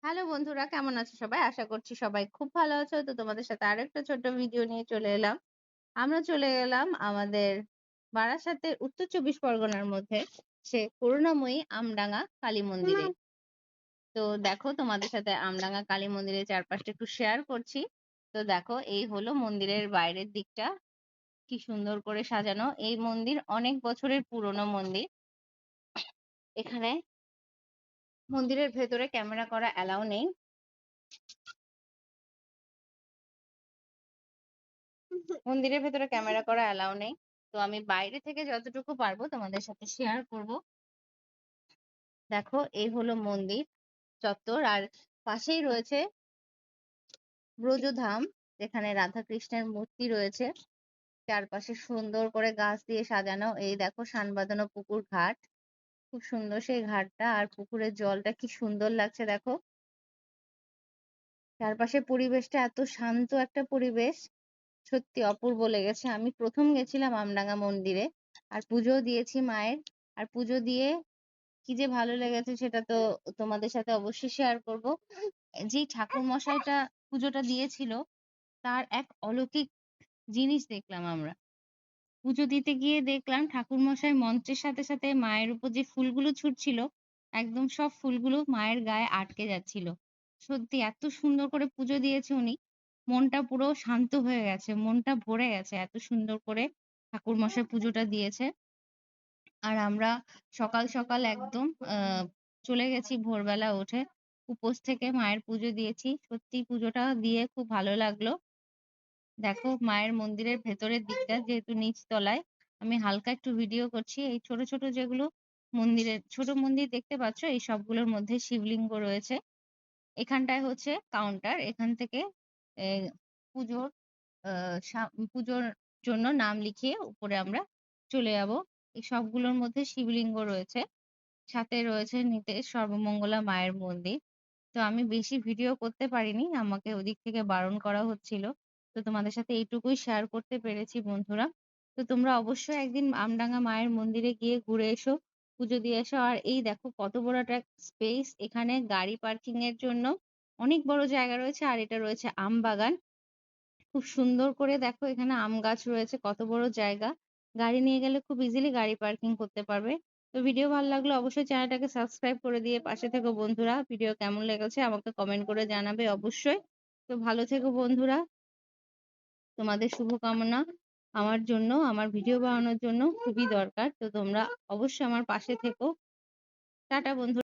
Hello বন্ধুরা, কেমন আছো সবাই? আশা করছি সবাই খুব ভালো আছো। তো তোমাদের সাথে আরেকটা ছোট্ট ভিডিও নিয়ে চলে এলাম। আমরা চলে গেলাম আমাদের বারাসাতের উত্তর ২৪ পরগনার মধ্যে সে করুণাময়ী আমডাঙ্গা কালী মন্দিরে। তো দেখো, তোমাদের সাথে আমডাঙ্গা কালী মন্দিরের চারপাশটা একটু শেয়ার করছি। তো দেখো, এই হলো মন্দিরের বাইরের দিকটা, কি সুন্দর করে সাজানো। এই মন্দির অনেক বছরের পুরনো মন্দির। এখানে মন্দিরের ভেতরে ক্যামেরা করা অ্যালাউ নেই। মন্দিরের ভেতরে ক্যামেরা করা অ্যালাউ নেই। তো আমি বাইরে থেকে যতটুকু পারবো তোমাদের সাথে শেয়ার করব। দেখো, এই হলো মন্দির চত্বর, আর পাশেই রয়েছে ব্রজধাম, যেখানে রাধা কৃষ্ণের মূর্তি রয়েছে। চারপাশে সুন্দর করে গাছ দিয়ে সাজানো। এই দেখো, সান বাঁধানো পুকুর ঘাট, খুব সুন্দর সেই ঘাটটা, আর পুকুরের জলটা কি সুন্দর লাগছে দেখো। চারপাশে পরিবেশটা এত শান্ত একটা পরিবেশ, সত্যি অপূর্ব লেগেছে। আমি প্রথম গেছিলাম আমডাঙ্গা মন্দিরে, আর পুজো দিয়েছি মায়ের। আর পুজো দিয়ে কি যে ভালো লেগেছে সেটা তো তোমাদের সাথে অবশ্যই শেয়ার করব। যেই ঠাকুর মশাইটা পুজোটা দিয়েছিল, তার এক অলৌকিক জিনিস দেখলাম আমরা। পুজো দিতে গিয়ে দেখলাম ঠাকুর মশাই মন্ত্রের সাথে সাথে মায়ের উপর যে ফুলগুলো ছুটছিল, একদম সব ফুলগুলো মায়ের গায়ে আটকে যাচ্ছিল। সত্যি এত সুন্দর করে পুজো দিয়েছে উনি, মনটা পুরো শান্ত হয়ে গেছে, মনটা ভরে গেছে, এত সুন্দর করে ঠাকুর মশাই পুজোটা দিয়েছে। আর আমরা সকাল সকাল একদম চলে গেছি ভোরবেলা উঠে, উপোস থেকে মায়ের পুজো দিয়েছি। সত্যি পুজোটা দিয়ে খুব ভালো লাগলো। দেখো, মায়ের মন্দিরের ভেতরের দিকটা, যেহেতু নিচ তলায়, আমি হালকা একটু ভিডিও করছি। এই ছোট ছোট যেগুলো মন্দিরের ছোট মন্দির দেখতে পাচ্ছ, এই সবগুলোর মধ্যে শিবলিঙ্গ রয়েছে। এখানটায় হচ্ছে কাউন্টার, এখান থেকে পুজোর পুজোর জন্য নাম লিখিয়ে উপরে আমরা চলে যাব। এই সবগুলোর মধ্যে শিবলিঙ্গ রয়েছে, সাথে রয়েছে নিতে সর্বমঙ্গলা মায়ের মন্দির। তো আমি বেশি ভিডিও করতে পারিনি, আমাকে ওদিক থেকে বারণ করা হচ্ছিল। তো তোমাদের সাথে এইটুকুই শেয়ার করতে পেরেছি বন্ধুরা। তো তোমরা অবশ্যই একদিন আমডাঙ্গা মায়ের মন্দিরে গিয়ে ঘুরে এসো, পুজো দিয়ে এসো। আর এই দেখো কত বড় একটা স্পেস, এখানে গাড়ি পার্কিং এর জন্য অনেক বড় জায়গা রয়েছে। আর এটা রয়েছে আম বাগান, খুব সুন্দর করে দেখো, এখানে আম গাছ রয়েছে, কত বড় জায়গা। গাড়ি নিয়ে গেলে খুব ইজিলি গাড়ি পার্কিং করতে পারবে। তো ভিডিও ভালো লাগলে অবশ্যই চ্যানেলটাকে সাবস্ক্রাইব করে দিয়ে পাশে থেকো বন্ধুরা। ভিডিও কেমন লেগেছে আমাকে কমেন্ট করে জানাবে অবশ্যই। তো ভালো থেকো বন্ধুরা, তোমাদের শুভকামনা আমার জন্য, আমার ভিডিও বানানোর জন্য খুবই দরকার। তো তোমরা অবশ্যই আমার পাশে থেকো। টাটা বন্ধুরা।